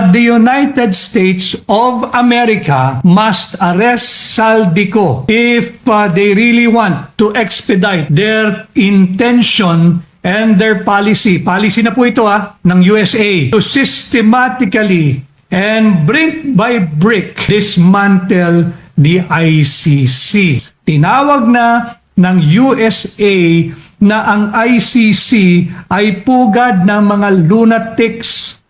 that the United States of America must arrest Saldico if they really want to expedite their intention and their policy na po ito ng USA to systematically and brick by brick dismantle the ICC. Tinawag na ng USA na ang ICC ay pugad ng mga lunatics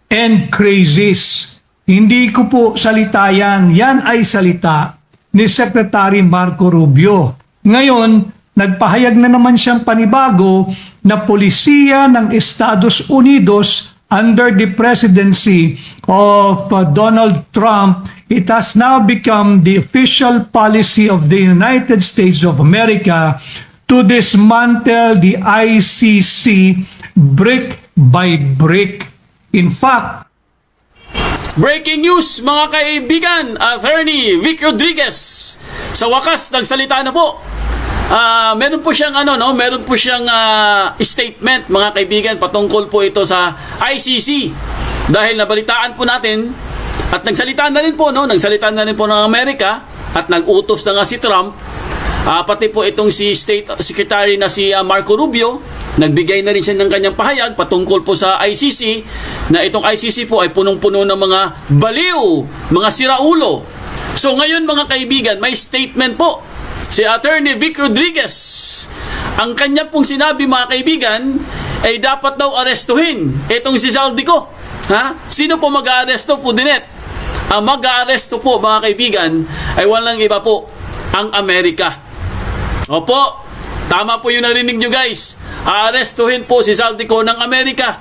and crazies. Hindi ko po salita yan. Yan ay salita ni Secretary Marco Rubio. Ngayon, nagpahayag na naman siyang panibago na polisiya ng Estados Unidos under the presidency of Donald Trump. It has now become the official policy of the United States of America to dismantle the ICC brick by brick. In fact, breaking news mga kaibigan, Attorney Vic Rodriguez sa wakas nagsalita na po. Meron po siyang meron po siyang statement mga kaibigan patungkol po ito sa ICC. Dahil nabalitaan po natin at nagsalita na rin po ng Amerika at nag-utos na nga si Trump, pati po itong si State Secretary na si Marco Rubio, nagbigay na rin siya ng kanyang pahayag patungkol po sa ICC, na itong ICC po ay punong-puno ng mga baliw, mga siraulo. So ngayon mga kaibigan, may statement po si Attorney Vic Rodriguez. Ang kanya pong sinabi mga kaibigan ay dapat daw arestuhin itong si Saldico. Sino po mag-aaresto, Fudinet? Ang mag-aaresto po mga kaibigan ay walang iba po, ang Amerika. Opo, tama po yung narinig nyo guys. Aarestuhin po si Saldico ng Amerika.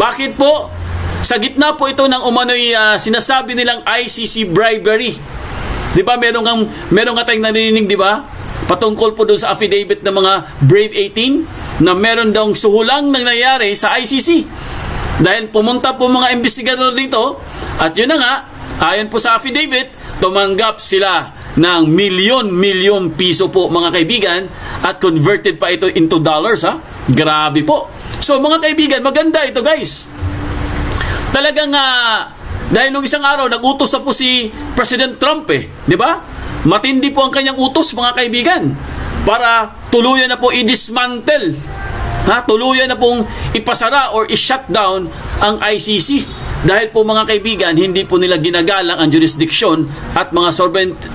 Bakit po? Sa gitna po ito ng umano'y sinasabi nilang ICC bribery. Di ba meron nga tayong narinig, di ba? Patungkol po doon sa affidavit ng mga Brave 18 na meron daw suhulang nangyayari sa ICC. Dahil pumunta po mga investigador dito at yun na nga, ayon po sa affidavit, tumanggap sila ng milyon piso po mga kaibigan at converted pa ito into dollars Grabe po. So mga kaibigan, maganda ito guys. Talagang dahil nung isang araw nag-utos na po si President Trump di ba? Matindi po ang kanyang utos mga kaibigan para tuluyan na po i-dismantle, tuluyan na pong ipasara or i-shutdown ang ICC. Dahil po mga kaibigan, hindi po nila ginagalang ang jurisdiction at mga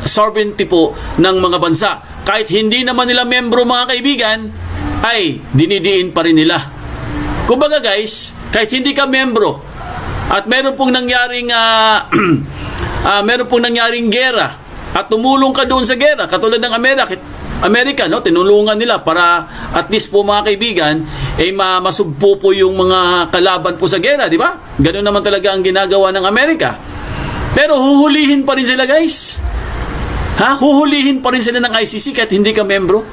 sovereignty po ng mga bansa. Kahit hindi naman nila membro mga kaibigan, ay dinidiin pa rin nila. Kumbaga guys, kahit hindi ka membro at meron pong nangyaring gera at tumulong ka doon sa gera, katulad ng Amerika, tinulungan nila para at least po mga kaibigan masugpo po yung mga kalaban po sa gera, di ba? Ganun naman talaga ang ginagawa ng Amerika. Pero huhulihin pa rin sila guys. Huhulihin pa rin sila ng ICC kahit hindi ka membro.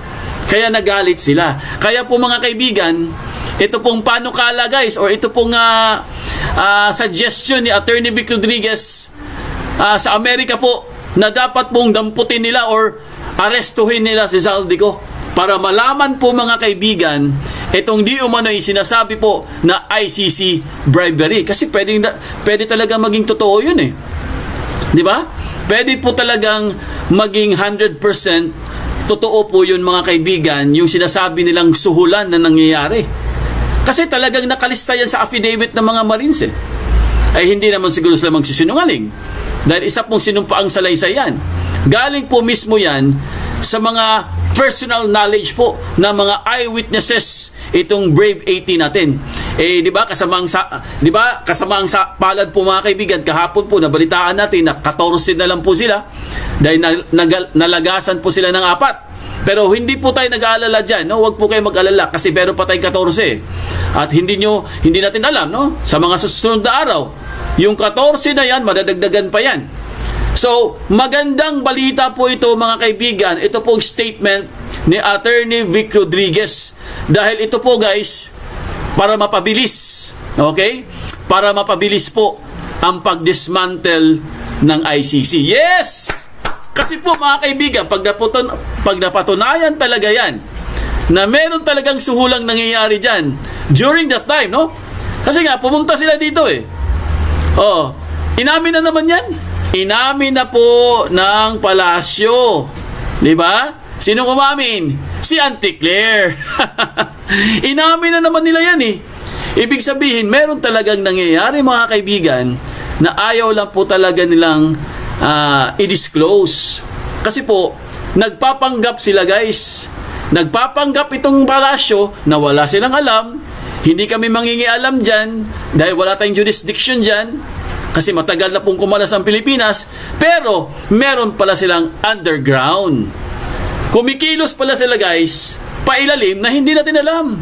Kaya nagalit sila. Kaya po mga kaibigan, ito pong panukala guys, or ito pong suggestion ni Attorney Vic Rodriguez sa Amerika po, na dapat pong damputin nila or arestuhin nila si Saldico para malaman po mga kaibigan itong di umano'y sinasabi po na ICC bribery. Kasi pwede talaga maging totoo yun di ba? Pwede po talagang maging 100% totoo po yun mga kaibigan, yung sinasabi nilang suhulan na nangyayari. Kasi talagang nakalista yan sa affidavit ng mga Marines ay hindi naman siguro sila magsisinungaling. Dahil isa pong sinumpaang salaysay yan. Galing po mismo yan sa mga personal knowledge po ng mga eyewitnesses itong Brave 18 natin. Di ba kasamang sa palad po mga kaibigan, kahapon po nabalitaan natin na 14 na lang po sila dahil nalagasan po sila ng 4. Pero hindi po tayo nag-aalala dyan, Huwag po kayo mag-alala kasi meron pa tayong 14. At hindi natin alam, sa mga susunod na araw, yung 14 na yan, madadagdagan pa yan. So, magandang balita po ito mga kaibigan. Ito pong statement ni Attorney Vic Rodriguez. Dahil ito po guys, para mapabilis, okay? Para mapabilis po ang pag-dismantle ng ICC. Yes! Kasi po mga kaibigan, pag napatunayan talaga yan, na meron talagang suhulang nangyayari dyan, during that time, Kasi nga, pumunta sila dito Inamin na naman yan. Inamin na po ng palasyo. Di ba? Sino umamin? Si Auntie Claire. Inamin na naman nila yan eh. Ibig sabihin, meron talagang nangyayari mga kaibigan na ayaw lang po talaga nilang i-disclose. Kasi po, nagpapanggap sila guys. Nagpapanggap itong palasyo na wala silang alam. Hindi kami mangingialam dyan dahil wala tayong jurisdiction dyan. Kasi matagal na pong kumalas ang Pilipinas. Pero, meron pala silang underground. Kumikilos pala sila guys, pailalim na hindi natin alam.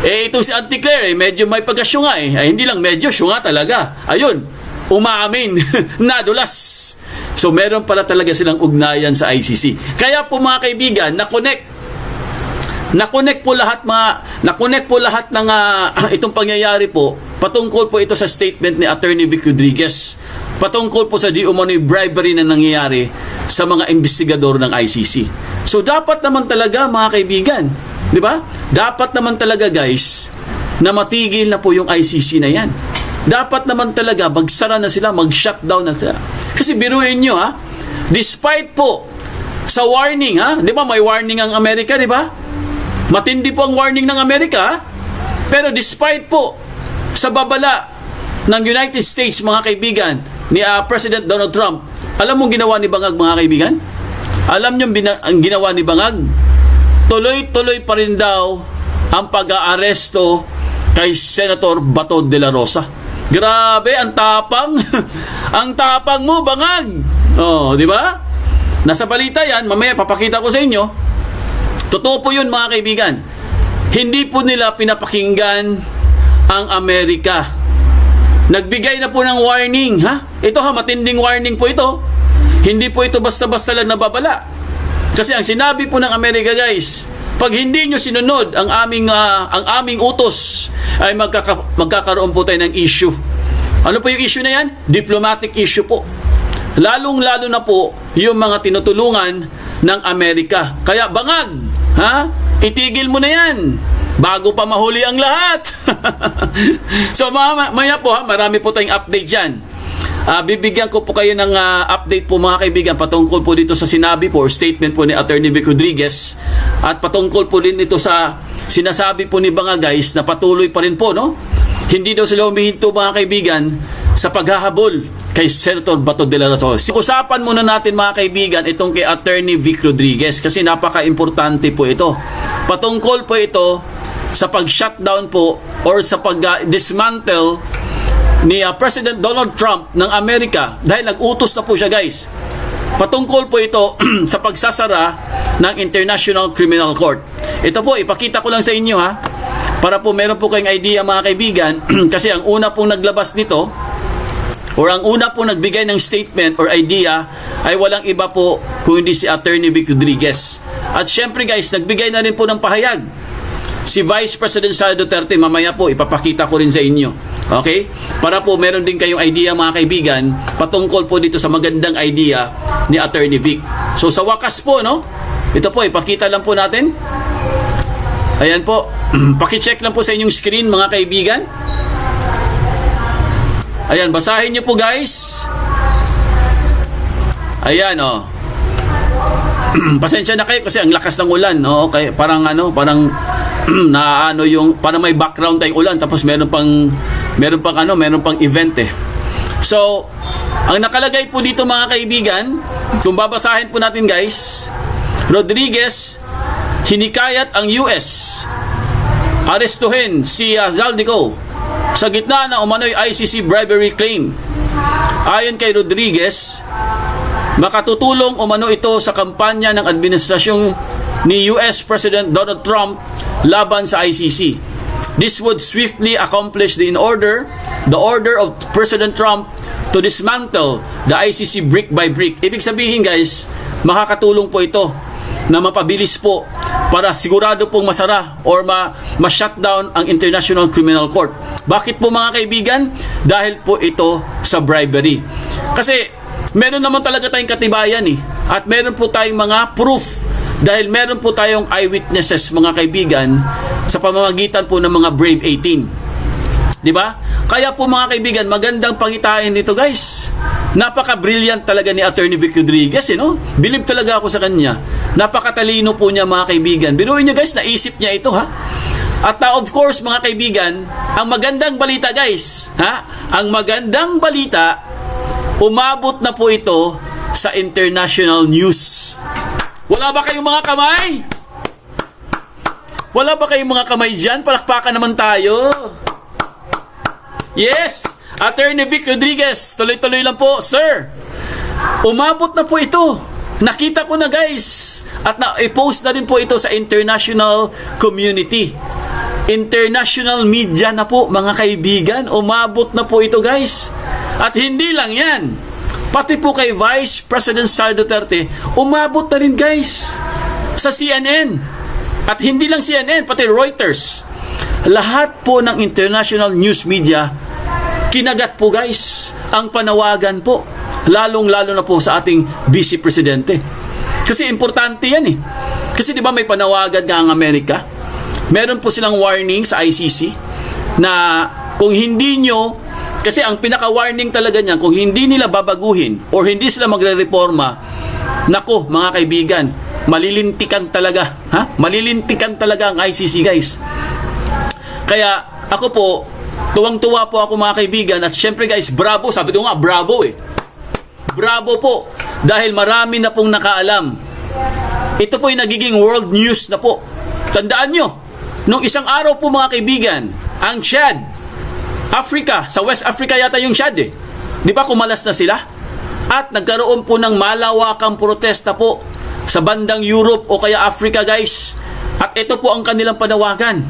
Itong si Auntie Claire, medyo may pagkasyunga Ay, hindi lang medyo, syunga talaga. Ayun, umaamin, nadulas. So, meron pala talaga silang ugnayan sa ICC. Kaya po mga kaibigan, na-connect po lahat ng itong pangyayari po. Patungkol po ito sa statement ni Attorney Vic Rodriguez. Patungkol po sa di umano'y bribery na nangyayari sa mga investigador ng ICC. So dapat naman talaga mga kaibigan, di ba? Dapat naman talaga guys na matigil na po yung ICC na yan. Dapat naman talaga magsara na sila, mag-shutdown na sila. Kasi biruin nyo despite po sa warning di ba may warning ang Amerika, di ba? Matindi po ang warning ng Amerika, pero despite po sa babala ng United States mga kaibigan ni President Donald Trump, alam mo ginawa ni Bangag mga kaibigan? Alam nyo ang ginawa ni Bangag? Tuloy-tuloy pa rin daw ang pag-aaresto kay Senator Bato de la Rosa. Grabe, ang tapang. Ang tapang mo, Bangag. Di ba? Nasa balita yan, mamaya papakita ko sa inyo. Totoo po yun mga kaibigan. Hindi po nila pinapakinggan ang Amerika. Nagbigay na po ng warning, Ito matinding warning po ito. Hindi po ito basta-basta lang nababala. Kasi ang sinabi po ng Amerika guys, pag hindi nyo sinunod ang aming utos, ay magkakaroon po tayo ng issue. Ano po yung issue na yan? Diplomatic issue po. Lalong-lalo na po yung mga tinutulungan ng Amerika. Kaya Bangag, itigil mo na yan bago pa mahuli ang lahat. So maya po marami po tayong update dyan. Bibigyan ko po kayo ng update po mga kaibigan patungkol po dito sa sinabi po or statement po ni Attorney Vic Rodriguez at patungkol po din ito sa sinasabi po ni Banga guys na patuloy pa rin po hindi daw sila humihinto mga kaibigan sa paghahabol kay Senator Bato de la Rosa. Usapan muna natin mga kaibigan itong kay Attorney Vic Rodriguez kasi napaka-importante po ito. Patungkol po ito sa pag-shutdown po or sa pag-dismantle ni President Donald Trump ng Amerika dahil nag-utos na po siya guys. Patungkol po ito sa pagsasara ng International Criminal Court. Ito po, ipakita ko lang sa inyo para po meron po kayong idea mga kaibigan kasi ang una pong naglabas nito or ang una pong nagbigay ng statement or idea ay walang iba po kung hindi si Attorney Vic Rodriguez. At syempre guys, nagbigay na rin po ng pahayag si Vice President Sara Duterte. Mamaya po ipapakita ko rin sa inyo. Okay? Para po meron din kayong idea mga kaibigan patungkol po dito sa magandang idea ni Attorney Vic. So sa wakas po ito po ipakita lang po natin. Ayan po. Paki-check lang po sa inyong screen mga kaibigan. Ayan, basahin nyo po guys. Ayan pasensya na kayo kasi ang lakas ng ulan okay? Parang parang may background tayong ulan tapos meron pang event So, ang nakalagay po dito mga kaibigan, kung babasahin po natin guys, Rodriguez hinikayat ang US arestuhin si Zaldico sa gitna ng umano'y ICC bribery claim. Ayon kay Rodriguez, makatutulong umano ito sa kampanya ng administrasyong ni US President Donald Trump laban sa ICC. This would swiftly accomplish the order of President Trump to dismantle the ICC brick by brick. Ibig sabihin guys, makakatulong po ito na mapabilis po para sigurado pong masara or ma-shutdown ang International Criminal Court. Bakit po mga kaibigan? Dahil po ito sa bribery. Kasi meron naman talaga tayong katibayan at meron po tayong mga proof dahil meron po tayong eyewitnesses mga kaibigan sa pamamagitan po ng mga Brave 18. Di ba? Kaya po mga kaibigan, magandang pangitain dito guys. Napaka-brilliant talaga ni Attorney Vic Rodriguez, no? Believe talaga ako sa kanya. Napakatalino po niya mga kaibigan. Biruin niyo guys, naisip niya ito ha. At of course mga kaibigan, ang magandang balita guys, ha? Ang magandang balita, umabot na po ito sa international news. Wala ba kayong mga kamay? Wala ba kayong mga kamay dyan? Palakpakan naman tayo. Yes, Attorney Vic Rodriguez, tuloy-tuloy lang po, sir. Umabot na po ito. Nakita ko na guys. At i-post na rin po ito sa international community. International media na po, mga kaibigan. Umabot na po ito guys. At hindi lang yan. Pati po kay Vice President Sara Duterte, umabot na rin guys sa CNN. At hindi lang CNN, pati Reuters. Lahat po ng international news media, kinagat po guys ang panawagan po. Lalong-lalo na po sa ating Vice Presidente. Kasi importante yan eh. Kasi di ba may panawagan nga ang Amerika? Meron po silang warning sa ICC na kung hindi nyo, kasi ang pinaka-warning talaga niyan, kung hindi nila babaguhin or hindi sila magre-reforma, nako mga kaibigan, malilintikan talaga. Ha? Malilintikan talaga ang ICC guys. Kaya ako po, tuwang-tuwa po ako mga kaibigan at syempre guys, bravo, sabi ko nga, bravo eh. Bravo po, dahil marami na pong nakaalam. Ito po yung nagiging world news na po. Tandaan nyo, nung isang araw po mga kaibigan, ang Chad, Africa, sa West Africa yata yung Chad eh. Di ba kumalas na sila? At nagkaroon po ng malawakang protesta po sa bandang Europe o kaya Africa guys. At ito po ang kanilang panawagan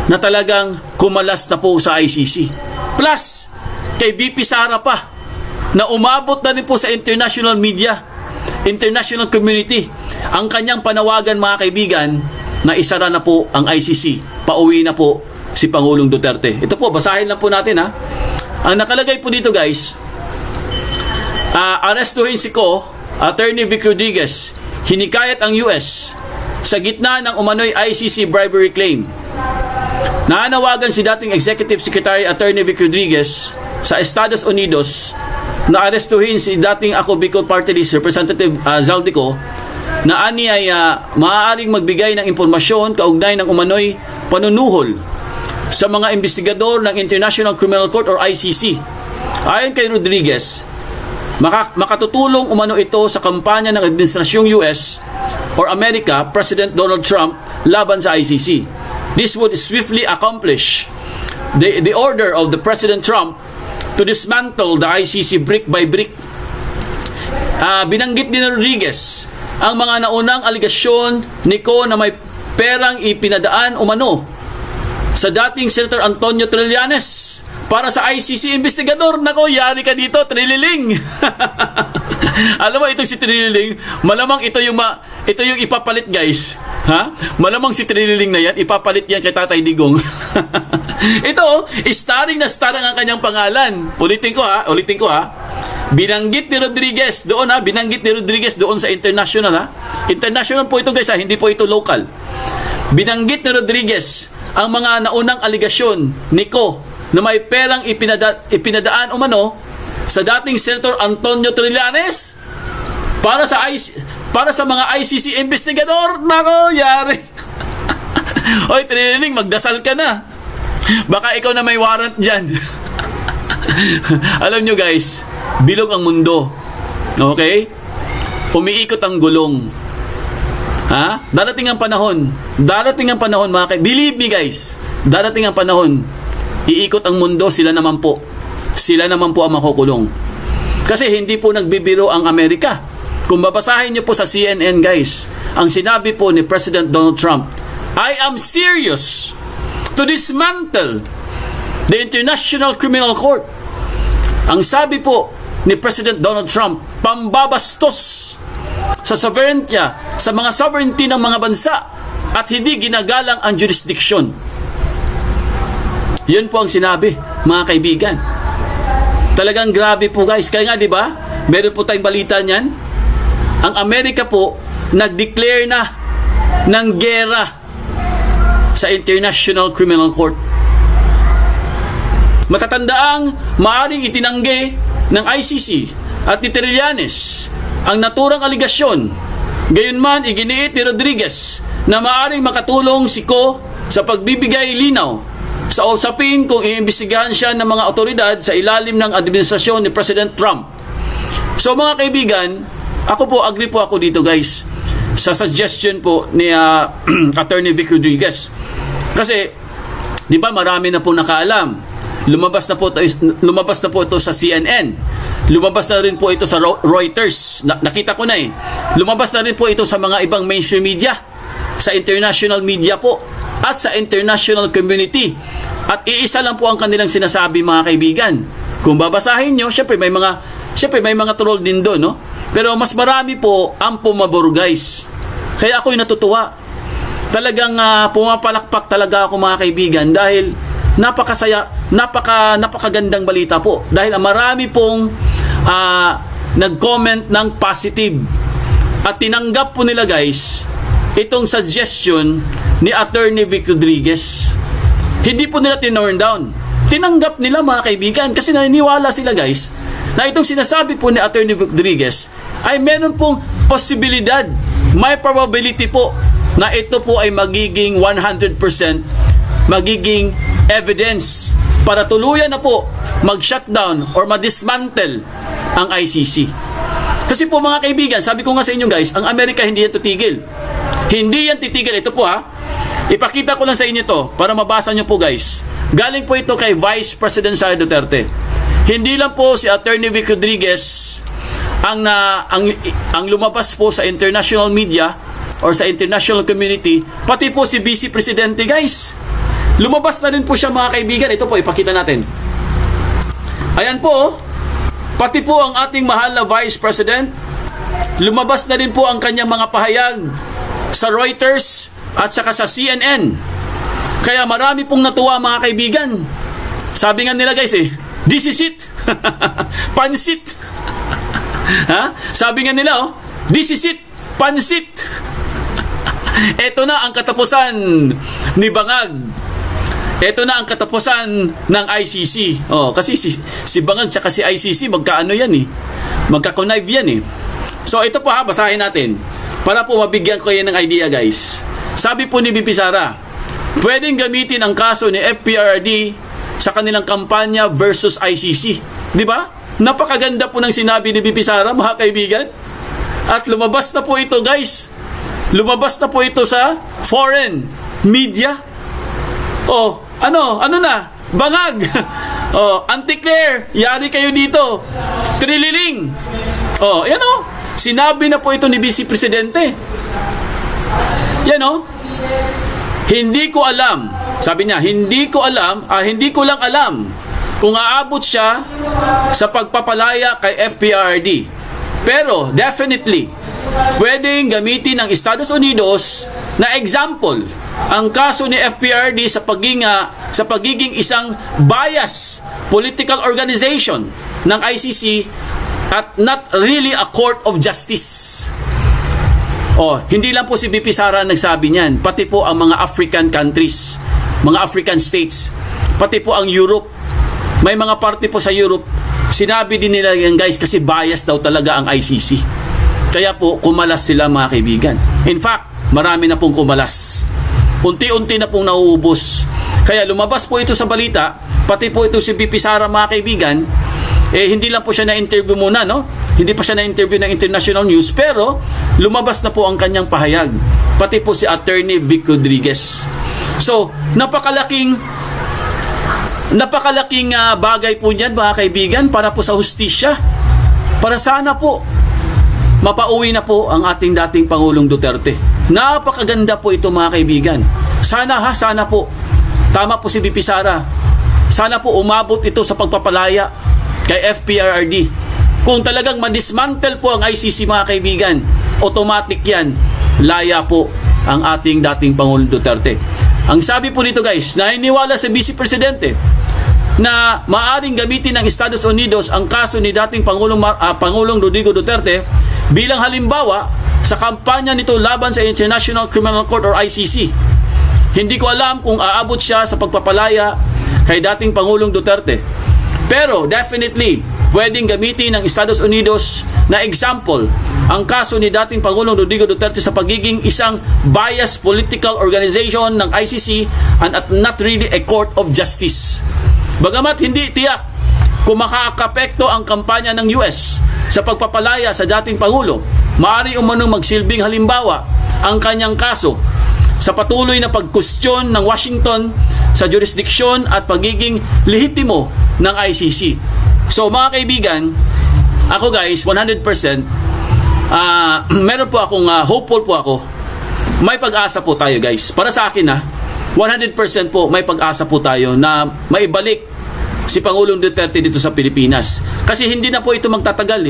na talagang kumalas na po sa ICC. Plus, kay BP Sara pa, na umabot na rin po sa international media, international community, ang kanyang panawagan mga kaibigan, na isara na po ang ICC. Pauwi na po si Pangulong Duterte. Ito po, basahin lang po natin ha. Ang nakalagay po dito guys, arestuhin si Attorney Vic Rodriguez, hinikayat ang US sa gitna ng umano'y ICC bribery claim. Nanawagan si dating Executive Secretary Attorney Vic Rodriguez sa Estados Unidos na arestuhin si dating Ako Bicol Party List Representative Zaldico na ani ay maaaring magbigay ng impormasyon kaugnay ng umano'y panunuhol sa mga investigador ng International Criminal Court or ICC. Ayon kay Rodriguez, makatutulong umano ito sa kampanya ng Administrasyong US or America, President Donald Trump, laban sa ICC. This would swiftly accomplish the order of the President Trump to dismantle the ICC brick by brick. Binanggit din ni Rodriguez ang mga naunang aligasyon ni na may perang ipinadaan umano sa dating Senator Antonio Trillanes para sa ICC investigador. Nako, yari ka dito, Trililing. Alam mo, itong si Trililing, malamang ito yung ipapalit, guys. Ha? Malamang si Trililing na yan, ipapalit yan kay Tatay Digong. Ito, starring na starring ang kanyang pangalan. Ulitin ko ha. Binanggit ni Rodriguez doon sa international ha. International po ito guys ha, hindi po ito local. Binanggit ni Rodriguez ang mga naunang aligasyon ni na may perang ipinadaan umano sa dating Senator Antonio Trillanes para sa mga ICC investigador. Nako, yari. Oy, Trililing, magdasal ka na. Baka ikaw na may warrant dyan. Alam nyo guys, bilog ang mundo. Okay? Umiikot ang gulong. Ha? Darating ang panahon mga kaibigan. Believe me guys, darating ang panahon, iikot ang mundo, sila naman po ang makukulong. Kasi hindi po nagbibiro ang Amerika. Kung babasahin niyo po sa CNN guys, ang sinabi po ni President Donald Trump, I am serious to dismantle the International Criminal Court. Ang sabi po ni President Donald Trump, pambabastos sa mga sovereignty ng mga bansa at hindi ginagalang ang jurisdiction. Yun po ang sinabi, mga kaibigan. Talagang grabe po guys. Kaya nga, di ba, meron po tayong balita niyan. Ang Amerika po nag-declare na ng gera sa International Criminal Court. Matatandaang maaring itinanggi ng ICC at ni Trillanes ang naturang aligasyon. Gayunman, iginiit ni Rodriguez na maaring makatulong si Ko sa pagbibigay linaw sa usapin kung iimbestigahan siya ng mga otoridad sa ilalim ng administrasyon ni President Trump. So mga kaibigan, agree po ako dito guys sa suggestion po ni Attorney Vic Rodriguez. Kasi, di ba marami na po nakaalam. Lumabas na po ito sa CNN. Lumabas na rin po ito sa Reuters. Nakita ko na eh. Lumabas na rin po ito sa mga ibang mainstream media, sa international media po, at sa international community. At iisa lang po ang kanilang sinasabi mga kaibigan. Kung babasahin nyo, syempre may mga troll din doon, no? Pero mas marami po ang pumabor guys. Kaya ako'y natutuwa. Talagang pumapalakpak talaga ako mga kaibigan dahil napakagandang balita po. Dahil marami pong nag-comment ng positive. At tinanggap po nila guys itong suggestion ni Attorney Vic Rodriguez. Hindi po nila tinurn down. Tinanggap nila mga kaibigan kasi naniniwala sila guys na itong sinasabi po ni Attorney Vic Rodriguez ay meron pong posibilidad, may probability po na ito po ay magiging 100% magiging evidence para tuluyan na po mag-shutdown or ma-dismantle ang ICC. Kasi po mga kaibigan, sabi ko nga sa inyo guys, ang Amerika hindi yan titigil. Hindi yan titigil. Ito po ipakita ko lang sa inyo to para mabasa nyo po guys. Galing po ito kay Vice President Sara Duterte. Hindi lang po si Attorney Vic Rodriguez ang lumabas po sa international media or sa international community, pati po si Vice Presidente guys. Lumabas na rin po siya mga kaibigan. Ito po, ipakita natin. Ayan po, pati po ang ating mahal na Vice President, lumabas na rin po ang kanyang mga pahayag sa Reuters at saka sa CNN. Kaya marami pong natuwa mga kaibigan. Sabi nga nila guys this is it. Pansit. Sabi nga nila this is it. Pansit. Ito na ang katapusan ni Bangag. Ito na ang katapusan ng ICC. Kasi si Bangag at si ICC magkaano yan magka-connive yan So ito po basahin natin para po mabigyan ko yan ng idea guys. Sabi po ni BP Sara, pwedeng gamitin ang kaso ni FPRD sa kanilang kampanya versus ICC. Di ba? Napakaganda po ng sinabi ni BP Sara mga kaibigan. At lumabas na po ito guys. Lumabas na po ito sa foreign media. Ano na? Bangag. Auntie Claire, yari kayo dito. Trililing. Yan sinabi na po ito ni Vice Presidente. Yan hindi ko alam. Sabi niya, hindi ko lang alam kung aabot siya sa pagpapalaya kay FPRD. Pero definitely pwedeng gamitin ng Estados Unidos na example ang kaso ni FPRD sa pagiging isang bias political organization ng ICC at not really a court of justice. Hindi lang po si BP Sara nagsabi niyan, pati po ang mga African countries, mga African states, pati po ang Europe. May mga party po sa Europe, sinabi din nila yan guys kasi bias daw talaga ang ICC. Kaya po kumalas sila mga kaibigan. In fact, marami na pong kumalas. Unti-unti na pong nauubos. Kaya lumabas po ito sa balita, pati po ito si BP Sara mga kaibigan, hindi lang po siya na-interview muna, Hindi pa siya na-interview ng international news, pero lumabas na po ang kanyang pahayag. Pati po si Attorney Vic Rodriguez. So, napakalaking bagay po niyan mga kaibigan para po sa hustisya. Para sana po mapauwi na po ang ating dating Pangulong Duterte. Napakaganda po ito mga kaibigan. Sana po. Tama po si BP Sara. Sana po umabot ito sa pagpapalaya kay FPRD. Kung talagang madismantle po ang ICC mga kaibigan, automatic yan. Laya po ang ating dating Pangulong Duterte. Ang sabi po nito guys, naniniwala sa Vice Presidente na maaring gamitin ng Estados Unidos ang kaso ni dating Pangulong Rodrigo Duterte bilang halimbawa sa kampanya nito laban sa International Criminal Court or ICC. Hindi ko alam kung aabot siya sa pagpapalaya kay dating Pangulong Duterte. Pero definitely, pwedeng gamitin ng Estados Unidos na example ang kaso ni dating Pangulong Rodrigo Duterte sa pagiging isang biased political organization ng ICC and at not really a court of justice. Bagamat hindi tiyak kung makakapekto ang kampanya ng US sa pagpapalaya sa dating Pangulo, maaari umanong magsilbing halimbawa ang kanyang kaso sa patuloy na pagkustyon ng Washington sa jurisdiksyon at pagiging lehitimo ng ICC. So mga kaibigan, ako guys, 100%, meron po akong, hopeful po ako. May pag-asa po tayo guys. Para sa akin 100% po may pag-asa po tayo na maibalik si Pangulong Duterte dito sa Pilipinas. Kasi hindi na po ito magtatagal